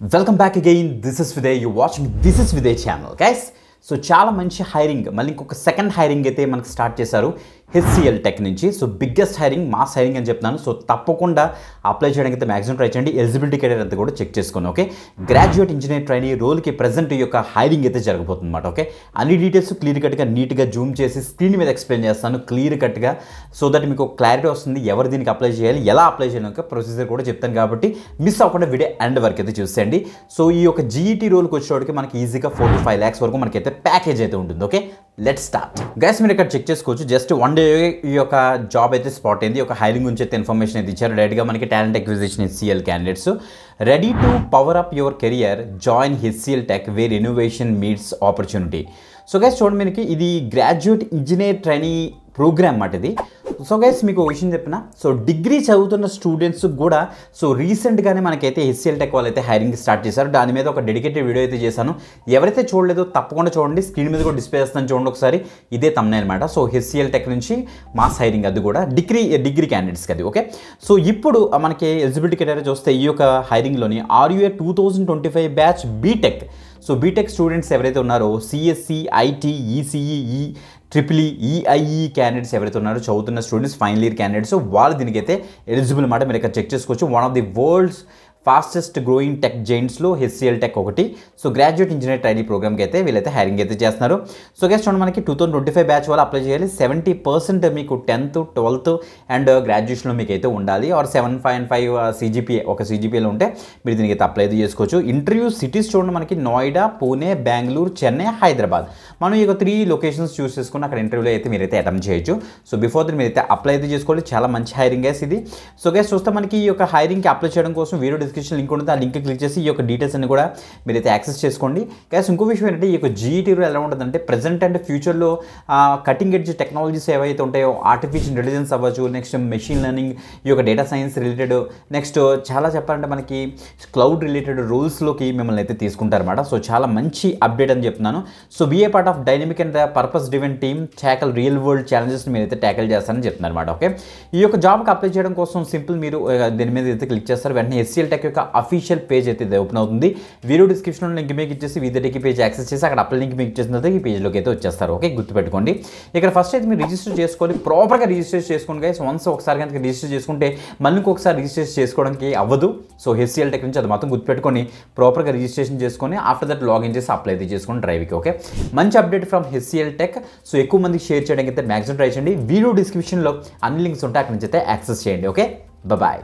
Welcome back again. This is Viday. You're watching This is Viday channel, guys. So చాలా మంచి hiring మళ్ళీ ఇంకొక second hiring అయితే మనకు స్టార్ట్ చేశారు HCL టెక్ నుంచి. So biggest hiring, mass hiring అని చెప్తున్నాను. సో తప్పకుండా అప్లై చేయడానికి అయితే మ్యాక్సిమం ట్రై చేయండి. ఎలిజిబిలిటీ క్రైటీరియా అంతా కూడా చెక్ చేసుకోండి. ఓకే, గ్రాడ్యుయేట్ ఇంజనీర్ ట్రైనీ రోల్కి ప్రెజెంట్ ఈ యొక్క హైరింగ్ అయితే జరగబోతుంది అనమాట. ఓకే, అన్ని డీటెయిల్స్ క్లియర్ కట్గా నీట్గా జూమ్ చేసి స్క్రీన్ మీద ఎక్స్ప్లెయిన్ చేస్తాను క్లియర్ కట్గా, సో దట్ మీకు క్లారిటీ వస్తుంది ఎవరు దీనికి అప్లై చేయాలి, ఎలా అప్లై చేయాలి, ప్రొసీజర్ కూడా చెప్తాను. కాబట్టి మిస్ అవ్వకుండా వీడియో ఎండ్ వరకు అయితే చూసేయండి. సో ఈ యొక్క జీఈటీ రోల్కి వచ్చేవాడికి మనకి ఈజీగా 4 to 5 lakhs వరకు మనకైతే ప్యాకేజ్ అయితే ఉంటుంది. Okay, let's start. గైస్ మీరు ఇక్కడ చెక్ చేసుకోవచ్చు. జస్ట్ 1 day ఈ యొక్క జాబ్ అయితే స్పాట్ అయింది. ఒక హైరింగ్ గురించి అయితే ఇన్ఫర్మేషన్ అయితే ఇచ్చారు. డైరెక్ట్గా మనకి talent acquisition HCL candidates ready to power up your career, join HCL tech where innovation meets opportunity. So guys చూడండి, మనకి ఇది గ్రాడ్యుయేట్ ఇంజనీర్ ట్రైనీ ప్రోగ్రామ్ అన్నమాట ఇది. సో గైస్ మీకు ఒక విషయం చెప్పిన, సో డిగ్రీ చదువుతున్న స్టూడెంట్స్ కూడా సో రీసెంట్గానే మనకైతే HCL టెక్ వాళ్ళు అయితే హైరింగ్ స్టార్ట్ చేశారు. దాని మీద ఒక డెడికేటెడ్ వీడియో అయితే చేశాను. ఎవరైతే చూడలేదో తప్పకుండా చూడండి. స్క్రీన్ మీద కూడా డిస్ప్లే చేస్తాను, చూడండి ఒకసారి. ఇదే తమ్మునే అనమాట. సో HCL టెక్ నుంచి మాస్ హైరింగ్, అది కూడా డిగ్రీ క్యాండిడేట్స్కి అది. ఓకే, సో ఇప్పుడు మనకి ఎలిజిబిలిటీ క్రైటీరియా చూస్తే ఈ యొక్క హైరింగ్లోని RUA 2025 batch BTech. So BTech students ఎవరైతే ఉన్నారో CSC, IT, ECE, EEE candidates ఎవరైతే ఉన్నారో చదువుతున్న స్టూడెంట్స్, ఫైనల్ ఇయర్ క్యాండిడేట్స్, వాళ్ళు దీనికైతే ఎలిజిబుల్ అన్నమాట. మీరు ఇక్కడ చెక్ చేసుకోవచ్చు. One of the world's fastest growing tech జైంట్స్లో HCL టెక్ ఒకటి. సో గ్రాడ్యుయేట్ ఇంజనీర్ ట్రైనీ ప్రోగ్రామ్కి అయితే వీళ్ళైతే హైరింగ్ అయితే చేస్తున్నారు. సో గెస్ట్ చూడండి, మనకి 2025 బ్యాచ్ వాళ్ళు అప్లై చేయాలి. 70% మీకు 10th, 12th అండ్ గ్రాడ్యుయేషన్లో మీకు అయితే ఉండాలి. ఆర్ 7.5 CGPA, ఒక CGPAలో ఉంటే మీరు దీనికి అయితే అప్లై అయితే చేసుకోవచ్చు. ఇంటర్వ్యూ సిటీస్ చూడండి, మనకి నోయిడా, పూణే, బెంగళూరు, చెన్నై, హైదరాబాద్. మనం ఈ 3 లొకేషన్స్ చూస్ చేసుకుని అక్కడ ఇంటర్వ్యూలో అయితే మీరైతే అటెంప్ట్ చేయొచ్చు. సో బిఫోర్ దట్ మీరైతే అప్లై అయితే చేసుకోవాలి. చాలా మంచి హైరింగ్ గైస్ ఇది. సో గైస్ చూస్తే మనకి ఈ యొక్క హైరింగ్కి అప్లై చేయడం కోసం వీడియో డిస్క్రిప్షన్ లింక్ ఉంటుంది. ఆ లింక్ క్లిక్ చేసి ఈ యొక్క డీటెయిల్స్ అన్ని కూడా మీరైతే యాక్సెస్ చేసుకోండి. గైస్ ఇంకో విషయం ఏంటంటే, ఈ యొక్క జీఈటీ రోల్ ఎలా ఉంటుందంటే, ప్రెజెంట్ అండ్ ఫ్యూచర్లో కటింగ్ ఎడ్జ్ టెక్నాలజీస్ ఏవైతే ఉంటాయో, ఆర్టిఫిషియల్ ఇంటెలిజెన్స్ అవ్వచ్చు, నెక్స్ట్ మెషిన్ లెర్నింగ్, ఈ యొక్క డేటా సైన్స్ రిలేటెడ్, నెక్స్ట్ చాలా చెప్పాలంటే మనకి క్లౌడ్ రిలేటెడ్ రోల్స్లోకి మిమ్మల్ని అయితే తీసుకుంటారన్నమాట. సో చాలా మంచి అప్డేట్ అని చెప్తున్నాను. So be a part of dynamic and purpose driven team tackle real world challenges మీరైతే ట్యాకల్ చేస్తారని చెప్తున్నారు అనమాట. ఓకే, ఈ యొక్క జాబ్కి అప్లై చేయడం కోసం సింపుల్ మీరు దీని మీద అయితే క్లిక్ చేస్తారు. వెంటనే HCL టెక్ యొక్క అఫీషియల్ పేజ్ అయితే ఓపెన్ అవుతుంది. వీడియో డిస్క్రిప్షన్లో లింక్ మీకు ఇచ్చేసి వీడియోకి పేజ్ యాక్సెస్ చేసి అక్కడ అప్లై లింక్ మీకు ఇచ్చేసిన తర్వాత ఈ పేజ్లోకి అయితే వచ్చేస్తారు. ఓకే, గుర్తుపెట్టుకోండి. ఇక్కడ ఫస్ట్ అయితే మీరు రిజిస్టర్ చేసుకోవాలి. ప్రాపర్గా రిజిస్టర్ చేసుకోండి గైస్. వన్స్ ఒకసారి కనుక రిజిస్టర్ చేసుకుంటే మళ్ళీ ఇంకొకసారి రిజిస్టర్ చేసుకోవడానికి అవ్వదు. సో HCL టెక్ నుంచి అది మాత్రం గుర్తుపెట్టుకొని ప్రాపర్గా రిజిస్ట్రేషన్ చేసుకొని ఆఫ్టర్ దట్ లాగిన్ చేసి అప్లై అయితే చేసుకొని డ్రైవ్కి. ఓకే, మంచి update from HCL tech. So ఎక్కువ మందికి షేర్ చేయడానికి అయితే మ్యాక్సిమం ట్రై చేయండి. వీడియో డిస్క్రిప్షన్లో అన్ని లింక్స్ ఉంటాయి, అక్కడి నుంచి అయితే యాక్సెస్ చేయండి. Okay, bye.